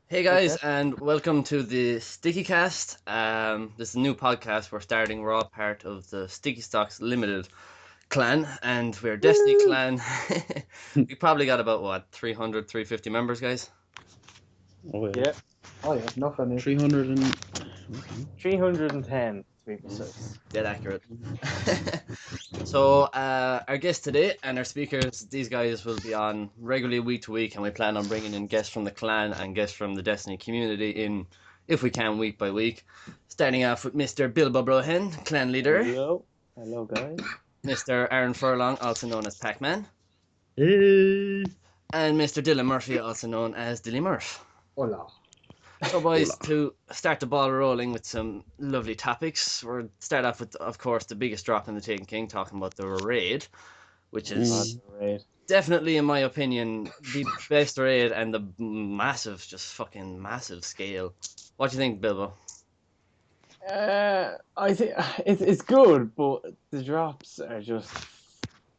Hey guys, and welcome to the StickyCast. This is a new podcast we're starting. We're all part of the Sticky Stocks Limited clan, and we're Destiny Woo! clan. We probably got about, 300, 350 members, guys? Oh yeah. Yeah, Oh yeah, nothing. 300 and 310 to be precise. Dead accurate. So, our guests today and our speakers, these guys will be on regularly week to week, and we plan on bringing in guests from the clan and guests from the Destiny community in, if we can, week by week. Starting off with Mr. Bilbo Brohen, clan leader. Hello guys. Mr. Aaron Furlong, also known as Pac-Man. hey. And Mr. Dylan Murphy, also known as Dilly Murph. Hola. So, boys, Hola. to start the ball rolling with some lovely topics, we'll start off with, of course, the biggest drop in the Taken King, talking about the raid, which is Right. definitely, in my opinion, the best raid and the massive, just fucking massive scale. What do you think, Bilbo? I think it's good, but the drops are just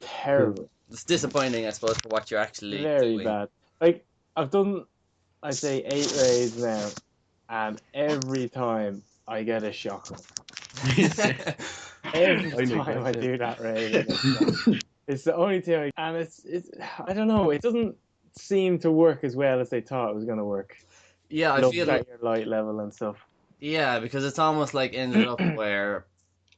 terrible. It's disappointing, I suppose, for what you're actually Very doing. bad. Like I've done, I'd say 8 raids now, and every time I get a shocker. Every I knew time that, I yeah. do that raid, I get shocked. It's the only thing, and it's I don't know. It doesn't seem to work as well as they thought it was gonna work. Yeah, I Look feel at your light level and stuff. yeah, because it's almost like ended up where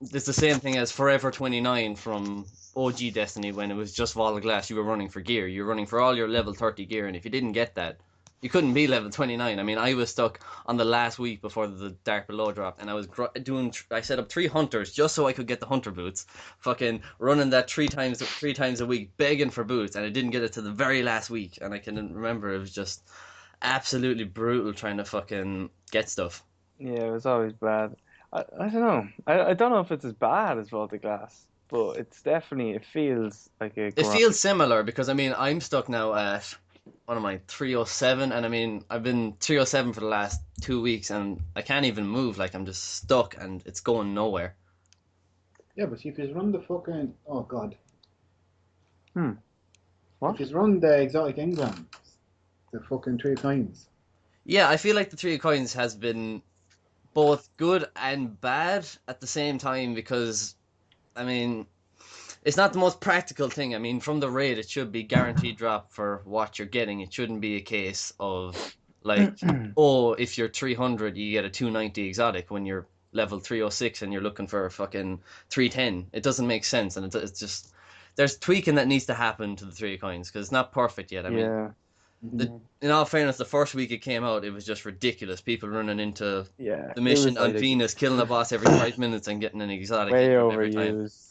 it's the same thing as Forever 29 from OG Destiny when it was just Wall of Glass. You were running for gear. You were running for all your level 30 gear, and if you didn't get that, you couldn't be level 29. I mean, I was stuck on the last week before the Dark Below drop, and I was I set up 3 hunters just so I could get the hunter boots. Fucking running that three times a week, begging for boots, and I didn't get it to the very last week. And I can remember it was just absolutely brutal trying to fucking get stuff. Yeah, it was always bad. I don't know. I don't know if it's as bad as Vault of Glass, but it's definitely, it feels like a It grind. feels similar because I mean I'm stuck now at what am I 307, and I mean I've been 307 for the last 2 weeks, and I can't even move. Like I'm just stuck, and it's going nowhere. Yeah, but see, if you run the fucking what? What? If you run the exotic engrams, the fucking 3 coins. Yeah, I feel like the Three of Coins has been both good and bad at the same time because I mean it's not the most practical thing. I mean, from the raid, it should be guaranteed drop for what you're getting. It shouldn't be a case of like, oh, if you're 300, you get a 290 exotic when you're level 306 and you're looking for a fucking 310. It doesn't make sense, and it's just there's tweaking that needs to happen to the Three of Coins because it's not perfect yet. I mean, Yeah, in all fairness, the first week it came out, it was just ridiculous. People running into yeah. the It mission was on like Venus, killing a boss every 5 minutes and getting an exotic way every time. overused.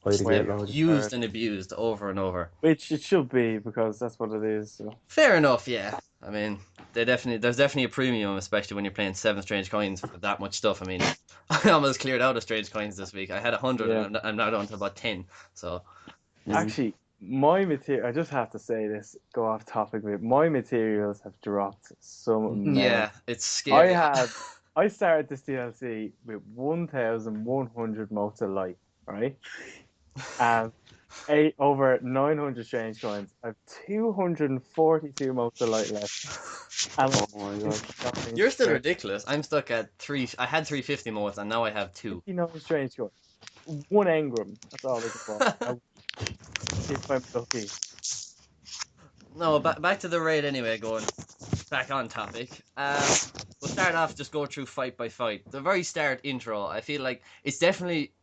Fight Way again, Lord. Used and abused over and over. Which it should be because that's what it is. So. Fair enough, yeah. I mean, there's definitely a premium, especially when you're playing 7 strange coins for that much stuff. I mean, I almost cleared out of strange coins this week. I had 100, Yeah. and I'm now down to about 10. So Actually, my material, I just have to say this, go off topic a bit. My materials have dropped some amount. yeah, it's scary. I started this DLC with 1,100 motes of light, right? And over 900 strange coins. I have 242 motes of light left. And Oh my god. You're still ridiculous. I'm stuck at 3. I had 350 modes, and now I have 2. 59 strange coins. 1 engram. That's all I can buy. If I'm lucky. No, back to the raid anyway. Going back on topic. We'll start off just go through fight by fight. The very start intro, I feel like it's definitely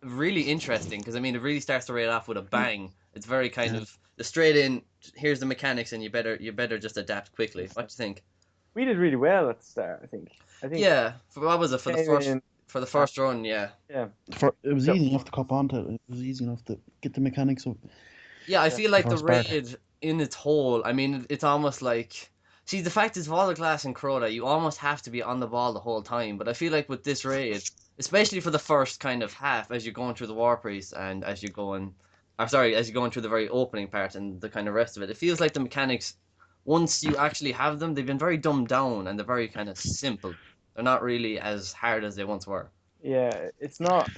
really interesting because I mean it really starts the raid off with a bang. It's very kind of the straight in. Here's the mechanics, and you better just adapt quickly. What do you think? We did really well at the start, I think. Yeah, what was it for the came first in- run? Yeah, It was So- easy enough to cop onto it. It was easy enough to get the mechanics up. yeah. I feel like the First part. raid in its whole. I mean, it's almost like. See, the fact is, Wall of Glass and Crota, you almost have to be on the ball the whole time. But I feel like with this raid, especially for the first kind of half, as you're going through the War Priest and as you're going, as you're going through the very opening part and the kind of rest of it, it feels like the mechanics, once you actually have them, they've been very dumbed down and they're very kind of simple. They're not really as hard as they once were. Yeah, it's not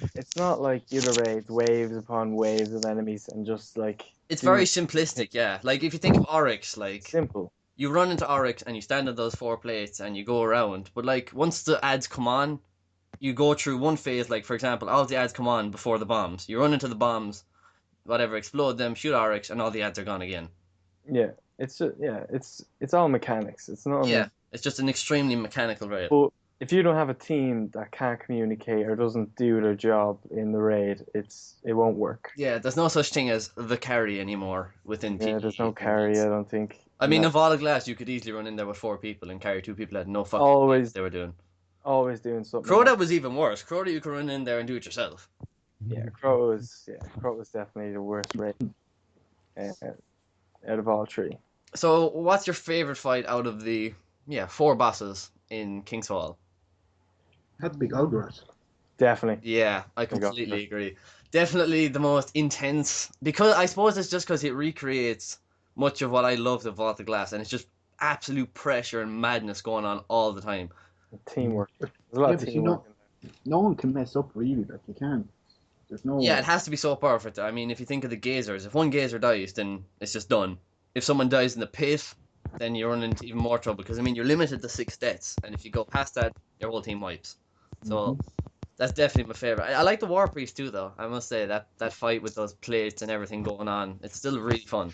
like the other raids, waves upon waves of enemies and just like It's do very simplistic, yeah. Like if you think of Oryx, like simple. you run into Oryx and you stand on those 4 plates and you go around. But like once the ads come on, you go through one phase. Like for example, all the ads come on before the bombs. You run into the bombs, whatever, explode them, shoot Oryx, and all the ads are gone again. Yeah, it's just it's all mechanics. It's not. Yeah, it's just an extremely mechanical raid. But if you don't have a team that can't communicate or doesn't do their job in the raid, it won't work. Yeah, there's no such thing as the carry anymore within Yeah, PvE. there's no carry. I don't think. I mean, No. in Wall of Glass, you could easily run in there with 4 people and carry 2 people that had no fucking idea Always what they were doing. Always doing something. Crota was even worse. Crota, you could run in there and do it yourself. Yeah, Crota was definitely the worst raid out of all 3. So, what's your favorite fight out of the 4 bosses in King's Fall? Had to be Golgoroth. Definitely. Yeah, I completely agree. Definitely the most intense, because I suppose it's just because it recreates much of what I loved of Vault of Glass, and it's just absolute pressure and madness going on all the time. Teamwork. There's a lot of but teamwork. No one can mess up really. Like you can't. There's no. Yeah, it has to be so perfect. I mean, if you think of the gazers, if one gazer dies, then it's just done. If someone dies in the pit, then you run into even more trouble, because I mean you're limited to 6 deaths, and if you go past that, your whole team wipes. So that's definitely my favorite. I like the War Priest too, though. I must say that fight with those plates and everything going on, it's still really fun.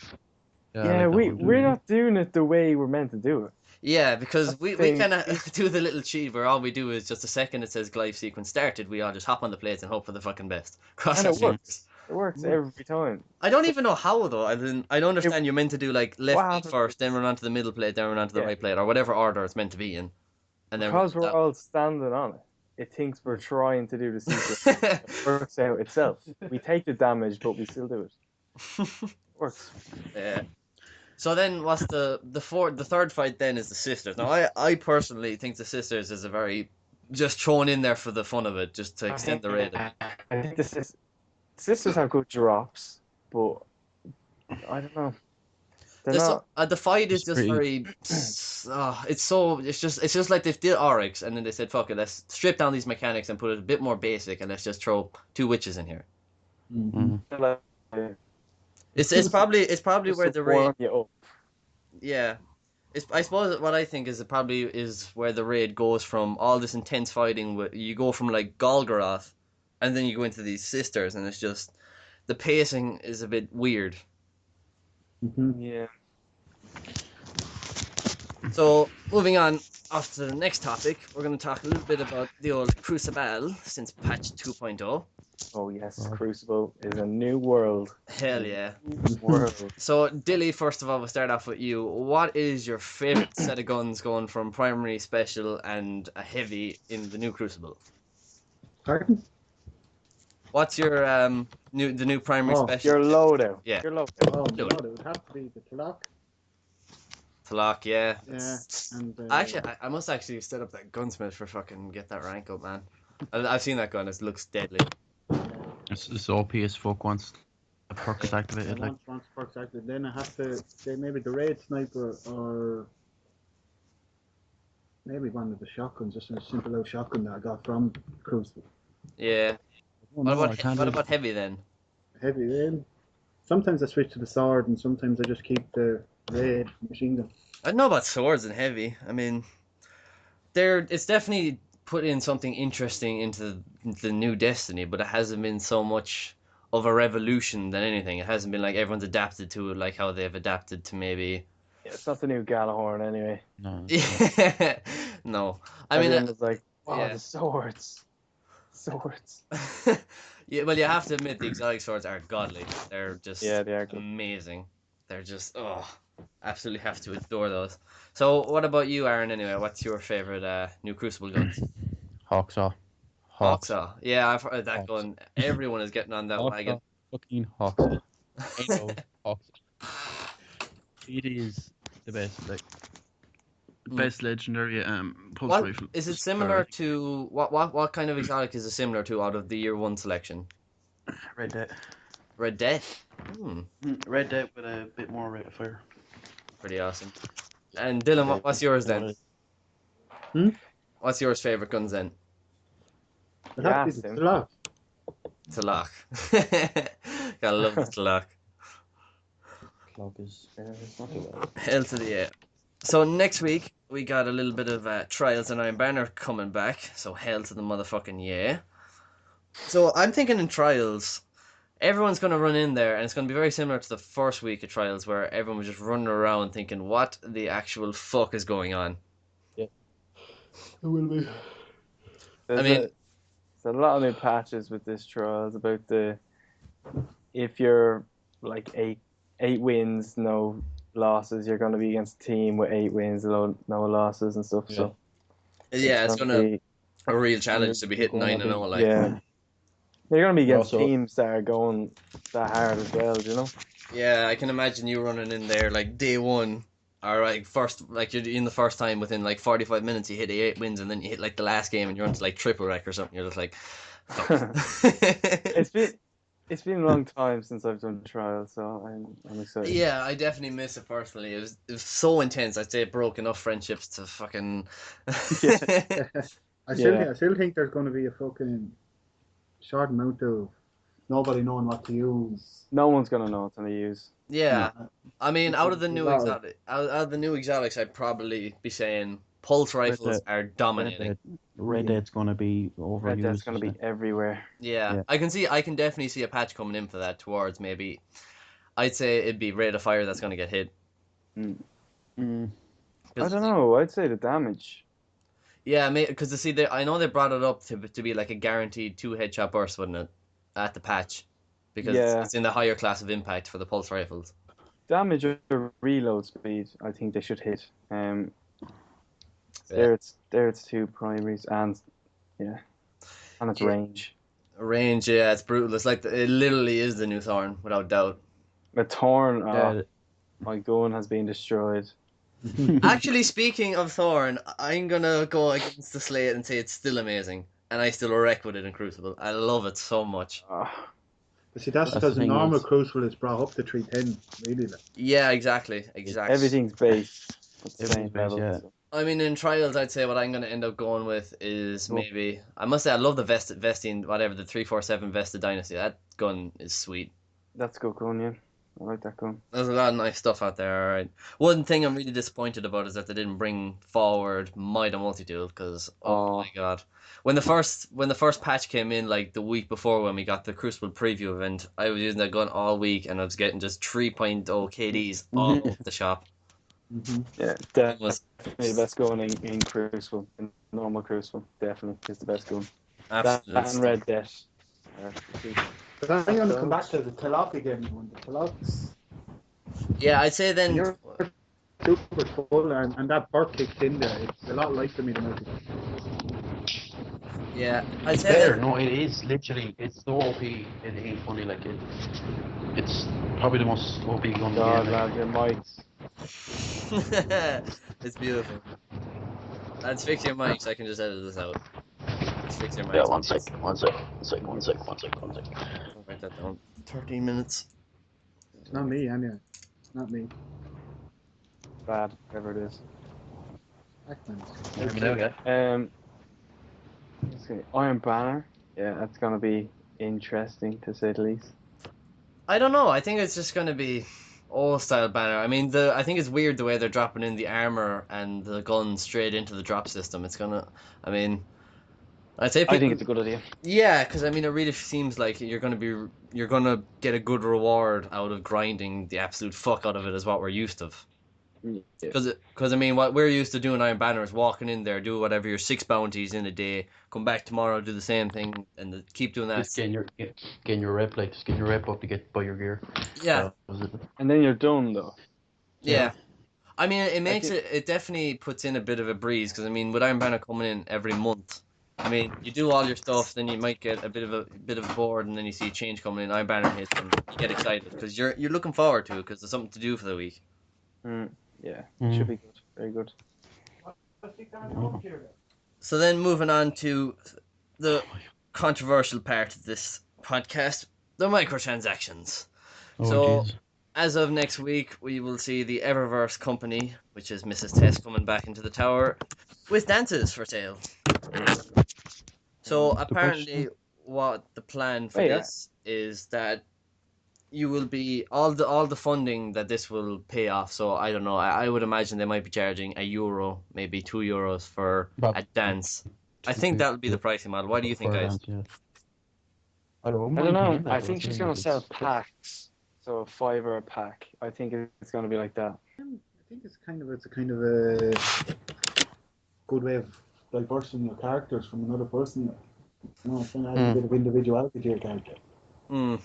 Yeah, we're not doing it the way we're meant to do it. Yeah, because we kind of do the little cheat where all we do is just a second it says Glyph sequence started, we all just hop on the plates and hope for the fucking best. And it works. It works every time. I don't even know how though. I don't understand. You're meant to do like left plate first, then run onto the middle plate, then run onto the right plate, or whatever order it's meant to be in. And then because we're all standing on it, it thinks we're trying to do the sequence. It works out itself. We take the damage, but we still do it. It works. Yeah. So then, what's the third fight? Then is the sisters. Now, I personally think the sisters is a very just thrown in there for the fun of it, just to extend the rating. I think the sisters have good drops, but I don't know. The fight is just very. It's just like they did Oryx, and then they said, "Fuck it, let's strip down these mechanics and put it a bit more basic, and let's just throw 2 witches in here." It's probably where the raid. Yeah, I suppose what I think is it probably is where the raid goes from all this intense fighting. You go from like Golgoroth, and then you go into these sisters, and it's just the pacing is a bit weird. Yeah. So moving on off to the next topic, we're going to talk a little bit about the old Crucible since patch 2.0. Oh yes, Crucible is a new world. Hell yeah. World. So Dilly, first of all, we'll start off with you. What is your favorite set of guns going from primary, special, and a heavy in the new Crucible? Pardon? What's your new primary special? Your loadout. Yeah. Your loadout. Oh no, it would have to be the Tlaloc. Tlaloc, yeah. Yeah, and Actually, I must actually set up that gunsmith for fucking get that rank up, man. I've seen that gun. It looks deadly. It's OP as fuck once the perk is activated. Like once perks activated, then I have to say maybe the raid sniper or maybe one of the shotguns, just a simple old shotgun that I got from Crucible. Yeah. What about heavy then? Heavy then. Sometimes I switch to the sword, and sometimes I just keep the raid machine gun. I don't know about swords and heavy. I mean, it's definitely put in something interesting into the new Destiny, but it hasn't been so much of a revolution than anything. It hasn't been like everyone's adapted to it, like how they've adapted to maybe. Yeah, it's not the new Galahorn anyway. no. No, I mean, Everyone was like, wow, yeah. the swords. Yeah, well, you have to admit the exotic swords are godly. They're just Yeah, they are good. amazing. They're just absolutely have to adore those. So, what about you, Aaron? Anyway, what's your favorite new Crucible guns? Hawksaw. Hawksaw. Yeah, I've heard that Hawks. gun. Everyone is getting on that wagon. Fucking Hawksaw. I know Hawksaw. It is the best. Like best legendary pulse rifle. Is it similar to what kind of exotic is it similar to out of the year 1 selection? Red Dead. Red Dead. Red Dead with a bit more rate of fire. Pretty awesome. And Dylan, what's yours then? What's yours favorite guns then? It has to be the Tlaloc. Tlaloc. Gotta love the Tlaloc. Clock is not too bad. Hell to the yeah. So next week we got a little bit of Trials and Iron Banner coming back. So hell to the motherfucking yeah. So I'm thinking in Trials, everyone's going to run in there, and it's going to be very similar to the first week of Trials, where everyone was just running around thinking, what the actual fuck is going on? It will be. There's mean- there's a lot of new patches with this trials about if you're like eight wins, no losses, you're going to be against a team with 8 wins, no losses and stuff. Yeah. So Yeah, it's going to be a real challenge to be hitting 9-0. Like, yeah. You're going to be against Also- teams that are going that hard as well, you know? yeah, I can imagine you running in there like day one, or like first, like you're in the first time within like 45 minutes, you hit 8 wins, and then you hit like the last game and you're onto like triple wreck or something. You're just like, fuck. It's been a long time since I've done trials, so I'm excited. Yeah, I definitely miss it personally. It was so intense. I'd say it broke enough friendships to fucking. I still think there's going to be a fucking short amount of nobody knowing what to use. No one's gonna know what to use. Yeah, I mean, out of the A new lot of- exotic, out of the new exotics, I'd probably be saying pulse rifles are dominating. Red Dead's going to be overused. Red Dead's gonna be isn't it? everywhere. Yeah, I can definitely see a patch coming in for that towards maybe. I'd say it'd be rate of fire that's going to get hit. Mm. I don't know. I'd say the damage. Yeah, because I know they brought it up to be like a guaranteed 2 headshot burst, wouldn't it, at the patch, because it's in the higher class of impact for the pulse rifles. Damage or reload speed, I think they should hit. There it's 2 primaries and it's range. Range, yeah, it's brutal. It's like it literally is the new Thorn, without doubt. The Torn, Yeah. my gun has been destroyed. Actually, speaking of Thorn, I'm gonna go against the slate and say it's still amazing, and I still wreck with it in Crucible. I love it so much. See, that's That's because the the thing normal is- Crucible is brought up to 310, really. Like. Yeah, exactly. Everything's based at the Everything's same based, level. yeah. So. I mean, in Trials, I'd say what I'm gonna end up going with is maybe. I must say, I love the vesting, whatever, the 347 Vested Dynasty. That gun is sweet. That's good gun, yeah. I like that gun. There's a lot of nice stuff out there. All right. One thing I'm really disappointed about is that they didn't bring forward Might and Multi-Tool, because oh my god, when the first patch came in, like the week before when we got the Crucible preview event, I was using that gun all week and I was getting just 3.0 KDs all over the shop. Yeah, definitely the best gun in Crucible, in normal Crucible. Definitely is the best gun. Absolutely. That and Red Dead. But I'm going to come back to the Talok again. When the Talok's Yeah, I'd say then. you're super full and that perk kicks in there, it's a lot lighter me than multi. Yeah, I'd say Better. then. No, it is literally. It's so OP. It ain't funny. Like it's probably the most OP gun in the God, game. lad, your mics. It's beautiful. Let's fix your mics. I can just edit this out. Let's fix your mics. Yeah, one sec. I'll write that down. 13 minutes. It's not me, anyway. It's not me. Bad, whatever it is. Pac-Man. There we go. Let's see, Iron Banner. Yeah, that's gonna be interesting to say the least. I don't know. I think it's just gonna be old style banner. I mean, I think it's weird the way they're dropping in the armor and the guns straight into the drop system. It's gonna. I mean, I'd say. I think it's a good idea. Yeah, because I mean, it really seems like you're gonna get a good reward out of grinding the absolute fuck out of it, is what we're used to. Yeah. Because I mean, what we're used to doing Iron Banner is walking in there, do whatever your 6 bounties in a day, come back tomorrow, do the same thing, and keep doing that. Just getting your rep, like just getting your rep up to get buy your gear. Yeah, And then you're done though. yeah. I mean, it makes it definitely puts in a bit of a breeze, because I mean, with Iron Banner coming in every month, I mean, you do all your stuff, then you might get a bit of a bored, and then you see a change coming in. Iron Banner hits, and you get excited because you're looking forward to it because there's something to do for the week. Yeah, Mm. should be good. Very good. So then moving on to the controversial part of this podcast, the microtransactions. Oh, So, jeez. as of next week, we will see the Eververse company, which is Mrs. Tess, coming back into the tower with dances for sale. So apparently, what the plan for Wait, this is that you will be all the funding that this will pay off. So I don't know. I would imagine they might be charging €1, maybe €2 for But a dance. I think that'll be the pricing model. What do you think, guys? Yeah. I don't I don't mind know. paying that, I though. think she's think gonna sell it's- packs. So a $5 a pack. I think it's gonna be like that. I think it's a kind of a good way of diversifying your characters from another person. You know, it's going to add a bit of individuality to your character. Hmm.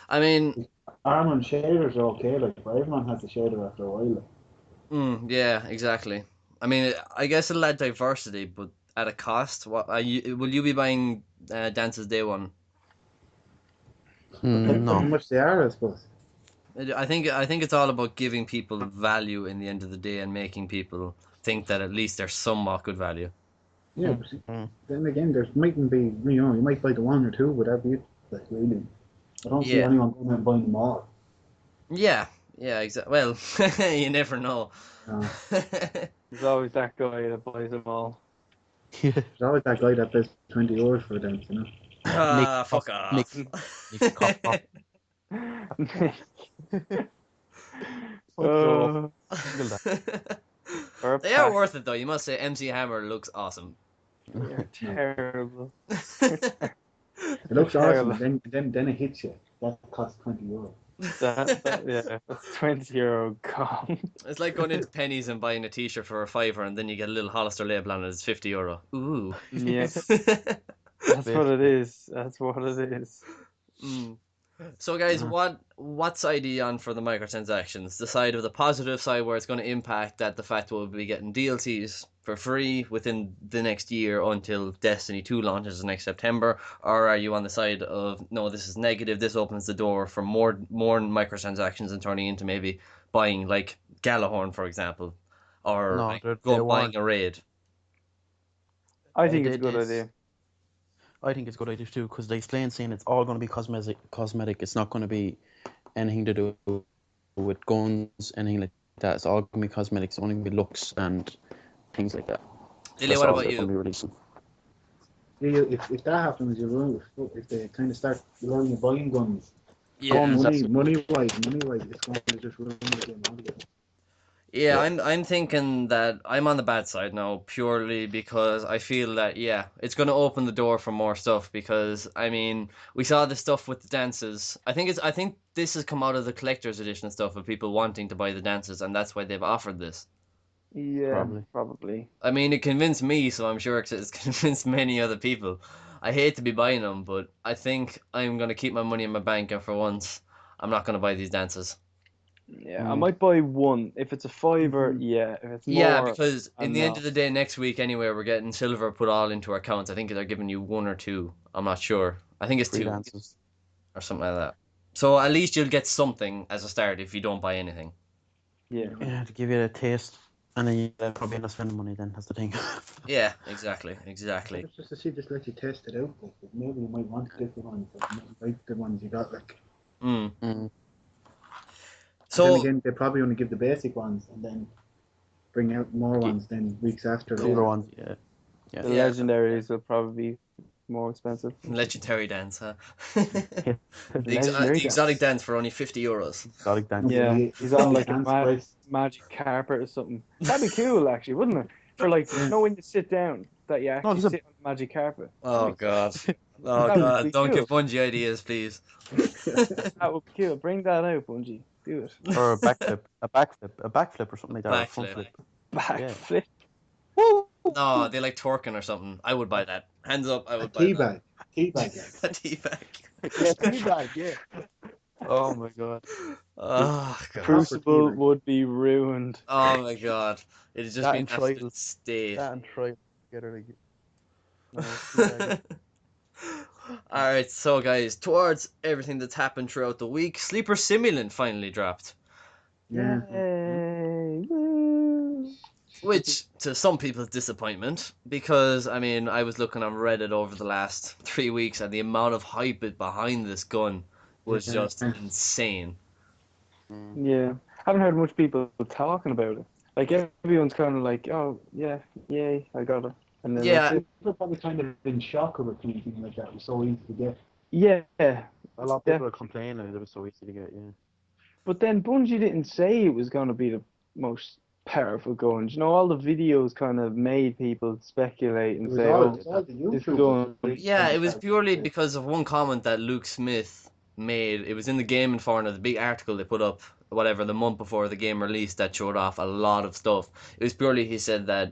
I mean, Armor and shaders are okay, like, but everyone has a shader after a while. yeah, exactly. I mean, I guess it'll add diversity, but at a cost. Will you be buying dances day one? Depends on how No. much they are, I suppose. I think it's all about giving people value in the end of the day and making people think that at least they're somewhat good value. Yeah, but then again, there mightn't be, you know, you might buy the one or two, but that'd be it. Like, really. I don't see Yeah. anyone going out and buying them all. Yeah, yeah, exactly. Well, you never know. There's always that guy that buys them all. There's always that guy that pays €20 for a dance, you know. Ah, fuck off. Nick Copper. Uh, or a They are pack. worth it though. You must say MC Hammer looks awesome. They're terrible. It looks Terrible. awesome, then it hits you. That costs €20. Yeah, that's €20 gone. It's like going into Penny's and buying a T-shirt for a fiver, and then you get a little Hollister label on it. It's €50. Ooh. Yeah, that's what it is. That's what it is. Mm. So, guys, what side are you on for the microtransactions? The side of the positive side, where it's going to impact that the fact we'll be getting DLCs for free within the next year until Destiny 2 launches next September, or are you on the side of no, this is negative? This opens the door for more microtransactions and turning into maybe buying like Galahorn, for example, or No, like they buying weren't. a raid. I think They it's a did good this. idea. I think it's a good idea too, because they explain saying it's all going to be cosmetic. It's not going to be anything to do with guns, anything like that. It's all going to be cosmetics. It's only going to be looks and things like that. Dilly, That's what all about they're going to you? be releasing. Yeah, if that happens, you're wrong. If they kind of start allowing you buying guns, Yeah. money wise, it's going to just ruin the game altogether. Yeah, Yeah. I'm thinking that I'm on the bad side now purely because I feel that it's going to open the door for more stuff because I mean, we saw the stuff with the dances. I think this has come out of the collector's edition stuff of people wanting to buy the dances and that's why they've offered this. Yeah, probably. I mean, it convinced me, so I'm sure it's convinced many other people. I hate to be buying them, but I think I'm going to keep my money in my bank and for once I'm not going to buy these dances. Yeah, I might buy one. If it's a $5, Mhm. yeah. If it's Yeah, more, because in I'm the end not. of the day, next week anyway, we're getting silver put all into our accounts. I think they're giving you one or two. I'm not sure. I think it's Free two dances. or something like that. So at least you'll get something as a start if you don't buy anything. Yeah. Yeah, to give you a taste, and then you probably end up spending money. Then that's the thing. Yeah, exactly. It's just to see, just let you test it out. Like, maybe you might want different ones, but you might like the ones you got. Like, Mm. Mm. but then So again, they probably only give the basic ones and then bring out more ones then weeks after. The Like, other ones, yeah. The Yeah. legendaries will probably be more expensive. legendary dance, huh? Yeah. The exotic dance for only €50. Exotic dance. Yeah, It's he's on probably like a dance price. magic carpet or something. That'd be cool, actually, wouldn't it? For like, Yeah. know when you sit down, that you actually there's a- sit on the magic carpet. Oh God. Oh That would God. be Don't cool. give Bungie ideas, please. That would be cool. Bring that out, Bungie. Do it. Or a backflip, a backflip or something like that, or a front Backflip. flip. Backflip. No, they like twerking or something. I would buy that. Hands up, I A would buy that. teabag. A teabag. Yeah, teabag, yeah. Oh my god. Oh God. Crucible teabag. would be ruined. Oh my God. It'd just That be an and absolute trials. state. That and try together like. No, teabag. Alright, so guys, towards everything that's happened throughout the week, Sleeper Simulant finally dropped. Yeah. Yay. Woo. Which, to some people's disappointment, because, I mean, I was looking on Reddit over the last 3 weeks and the amount of hype behind this gun was just insane. Yeah. Haven't heard much people talking about it. Like, everyone's kind of like, oh, yeah, yay, I got it. And then Yeah, that's it. People are probably kind of in shock of it, thinking like that. It was so easy to get. Yeah, A lot of people yeah. are complaining that it was so easy to get. Yeah. But then Bungie didn't say it was going to be the most powerful gun. You know, all the videos kind of made people speculate It and was say, all, "Oh, it's all the this YouTubers gun." that really Yeah, kind it of was started purely to- because of one comment that Luke Smith made. It was in the Gaming Forum, the big article they put up, whatever, the month before the game released that showed off a lot of stuff. It was purely, he said that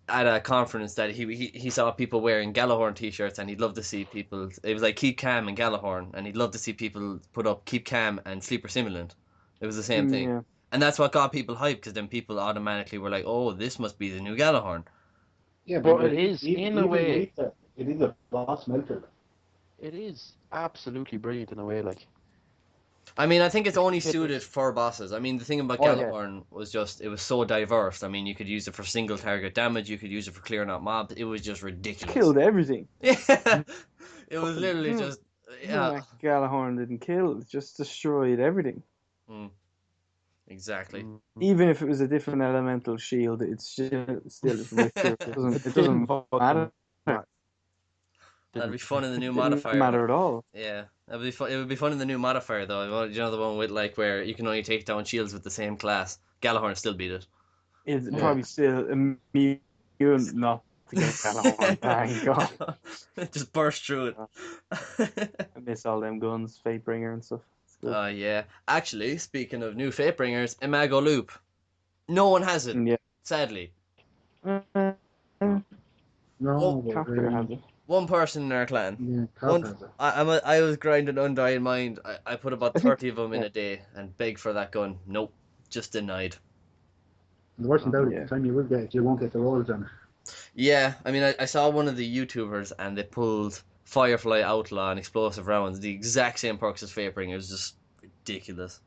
at a conference that he saw people wearing Gallahorn t-shirts and he'd love to see people, it was like Keep Calm and Gallahorn, and he'd love to see people put up Keep Calm and Sleeper Simulant. It was the same thing. Yeah. And that's what got people hyped, because then people automatically were like, oh, this must be the new Gallahorn. Yeah, But but it is, in a even way, with that, it is a boss melter. it is absolutely brilliant in a way. Like, I mean, I think it's only It suited is. for bosses. I mean, the thing about Oh, yeah. Gallahorn was just, it was so diverse. I mean, you could use it for single target damage, you could use it for clearing out mobs. It was just ridiculous. Killed everything. Yeah. It was literally Mm. just, No, yeah. that Gallahorn didn't kill. It just destroyed everything. Mm, exactly. Even if it was a different elemental shield, it's still just ripped through. It doesn't didn't matter. fucking That'd be didn't. fun in the new Didn't modifier. matter at all. Yeah, that'd be fun. It would be fun in the new modifier though. You know, the one with like where you can only take down shields with the same class. Gallahorn still beat it. It's Yeah. probably still immune not to get Gallahorn. Thank God. It just burst through it. I miss all them guns, Fatebringer and stuff. It's good. Yeah. Actually, speaking of new Fatebringers, Imago Loop. No one has it, Yeah. sadly. Uh, No, but Capture has it. One person in our clan. yeah, Cap One. has it. I was grinding Undying Mind. I put about I think- 30 of them in yeah. a day and begged for that gun. Nope, just denied. The worst thing about it, Yeah. the time you will get it, you won't get the rolls on it. Yeah, I mean, I saw one of the YouTubers and they pulled Firefly Outlaw and explosive rounds, the exact same perks as Fatebringer. It was just ridiculous.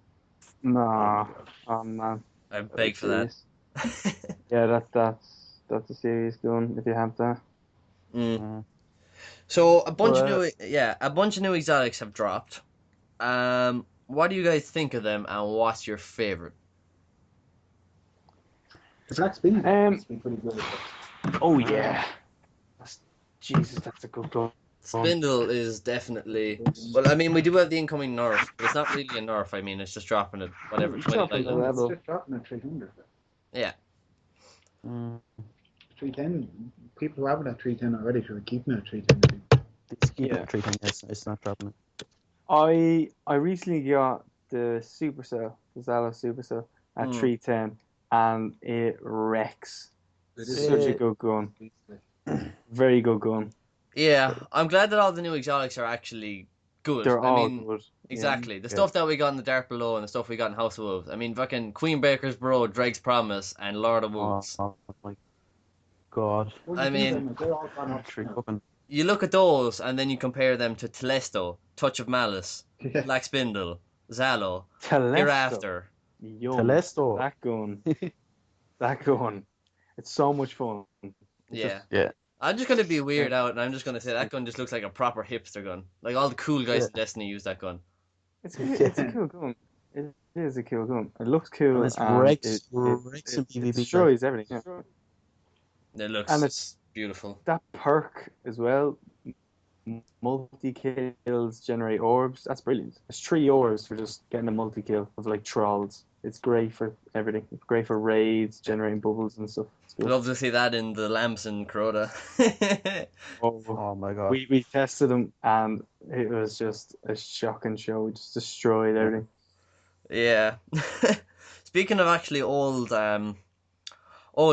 Nah. Oh man. I begged for that. Yeah, that's a serious gun if you have that. Mm. So a bunch of Well, new exotics have dropped. What do you guys think of them, and what's your favorite? The black spin has been pretty good. Oh yeah. Jesus, that's a good gun. Spindle is definitely. Well, I mean, we do have the incoming nerf, but it's not really a nerf. I mean, it's just dropping it, whatever, It's 20 dropping light the levels. level. It's just dropping at 300. Yeah. 310, people who have it at 310 already should keep it at 310. It's keeping Yeah. it 310. It's not dropping it. I recently got the Supercell, the Zalo Supercell at 310, and it wrecks. It It's is such a Yeah. good gun. Very good gun. Yeah, I'm glad that all the new exotics are actually good. They're I all mean, good. exactly. The Yeah. stuff that we got in the Dark Below and the stuff we got in House of Wolves. I mean, fucking Queenbreaker's Bro, Drake's Promise, and Lord of Wolves. Oh my God. Well, I you see mean- them, they're all gone up. Three now. fucking. You look at those, and then you compare them to Telesto, Touch of Malice, Yeah. Black Spindle, Zalo, Telesto. Hereafter. Yum. Telesto. That gun. That gun. It's so much fun. It's Yeah. Yeah. I'm just gonna be weird out, and I'm just gonna say that gun just looks like a proper hipster gun. Like all the cool guys in Destiny use that gun. It's a cool gun. It is a cool gun. It looks cool. And it's and Rex it in PvP. destroys everything. Yeah. It looks And it's beautiful. that perk as well. Multi kills generate orbs. That's brilliant. There's 3 orbs for just getting a multi kill of like trolls. It's great for everything. It's great for raids, generating bubbles and stuff. It's good. Love to see that in the lamps in Crota. Oh my God. We tested them and it was just a shocking show. It just destroyed everything. Yeah. Speaking of actually old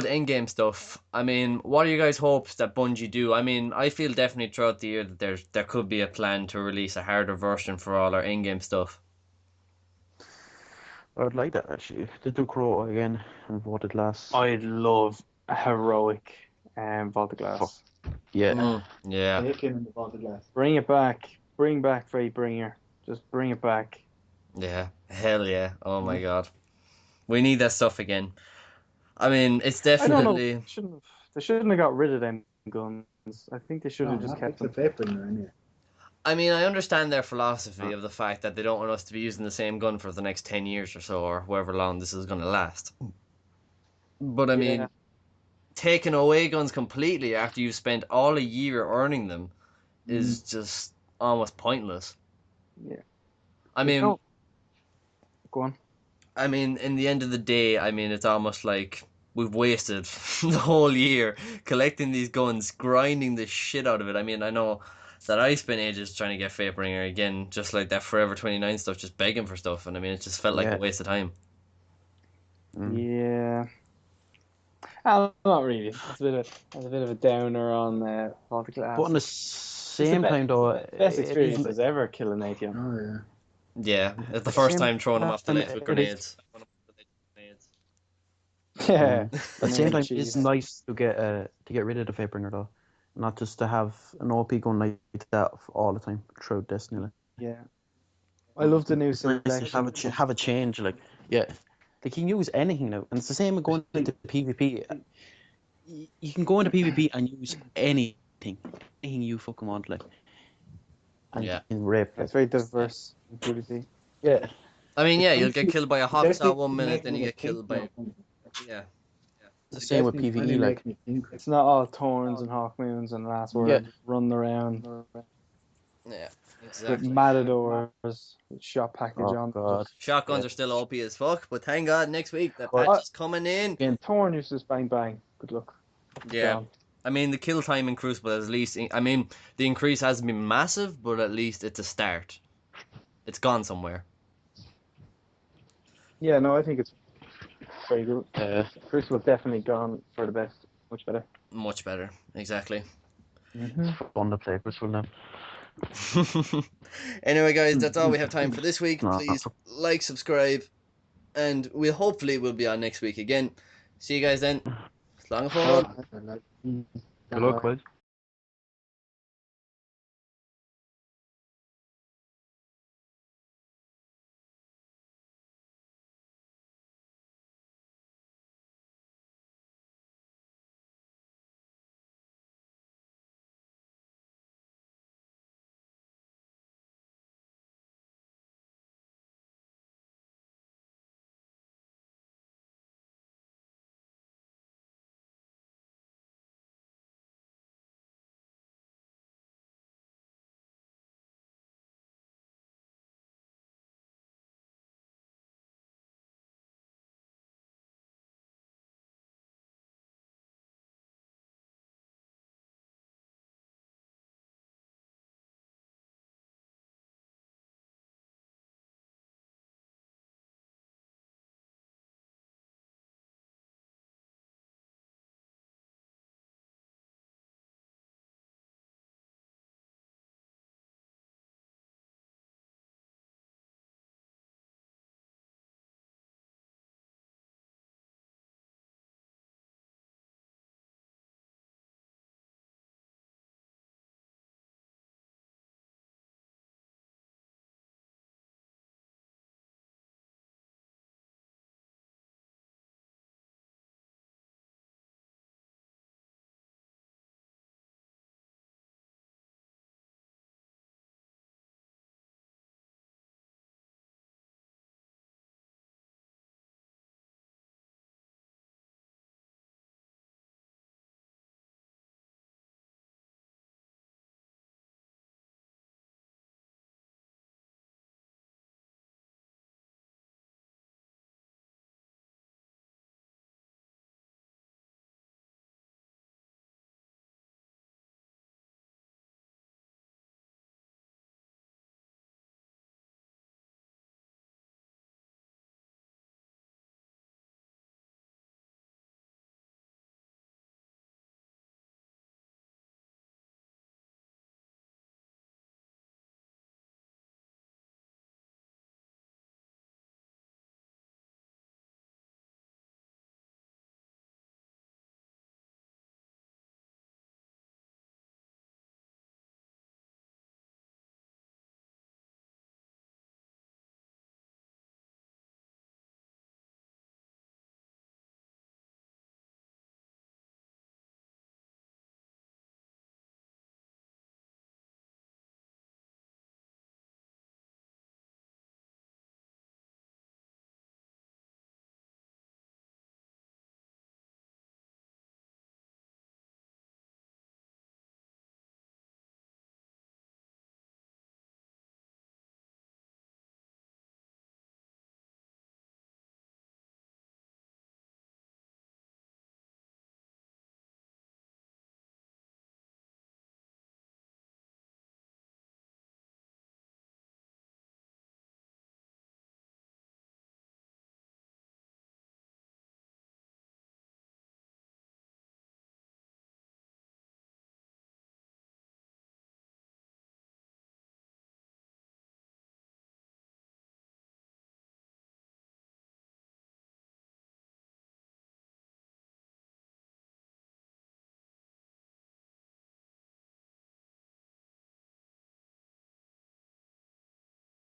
in-game stuff, I mean, what are you guys' hopes that Bungie do? I mean, I feel definitely throughout the year that there could be a plan to release a harder version for all our in-game stuff. I would like that actually. To do Crow again and voted last. I'd love a heroic Vault of Glass. Yeah. Yeah. Taken in the bottle glass. Bring it back. Bring back Fatebringer. Just bring it back. Yeah. Hell yeah. Oh my god. We need that stuff again. I mean, it's definitely... They shouldn't have got rid of them guns. I think they should have just kept the them. paper in here. I mean, I understand their philosophy of the fact that they don't want us to be using the same gun for the next 10 years or so, or however long this is going to last. But I mean, taking away guns completely after you've spent all a year earning them is just almost pointless. Yeah. I You mean, don't- Go on. I mean, in the end of the day, I mean, it's almost like we've wasted the whole year collecting these guns, grinding the shit out of it. I mean, I know that I spent ages trying to get Fatebringer again, just like that Forever 29 stuff, just begging for stuff, and I mean, it just felt like Yeah. a waste of time. Yeah. Not really. That's a bit of a downer on Vault of Glass. But on the It's same the time, though, best it experience is as ever killing ATM. Oh yeah. Yeah, it's the At the first same time throwing them off the time, ledge with it is- grenades. Yeah. At the same time, Jeez. it's nice to get rid of the Fatebringer though, not just to have an OP gun like that all the time throughout Destiny. Like. Yeah. I love the new It's nice to selection. have a change. Like, yeah, they can use anything now, and it's the same with going into PvP. You can go into PvP and use anything you fucking want, like, and Yeah. you can rape. It's very diverse in PvP. Yeah, I mean, yeah, you'll get killed by a hawk Destiny saw one minute, making then you me get think killed by now. yeah. it's the same with Destiny's PvE. really Like, making me think. It's not all Thorns and Hawkmoons and Last Word running around Yeah, with exactly. Matadors, with shot package oh on. god, Shotguns are still OP as fuck, but thank God next week that But- patch is coming in. again, Thorn used to just bang bang. Good luck. Yeah. Gone. I mean, the kill time in Crucible at least. I mean, the increase hasn't been massive, but at least it's a start. It's gone somewhere. Yeah, no, I think it's very good. uh, Crucible definitely gone for the best. Much better. Much better. Exactly. Mm-hmm. fun to play Crucible now. Anyway, guys, that's all we have time for this week. No. Please like, subscribe, and we'll be on next week again. See you guys then. Slán Good luck, guys.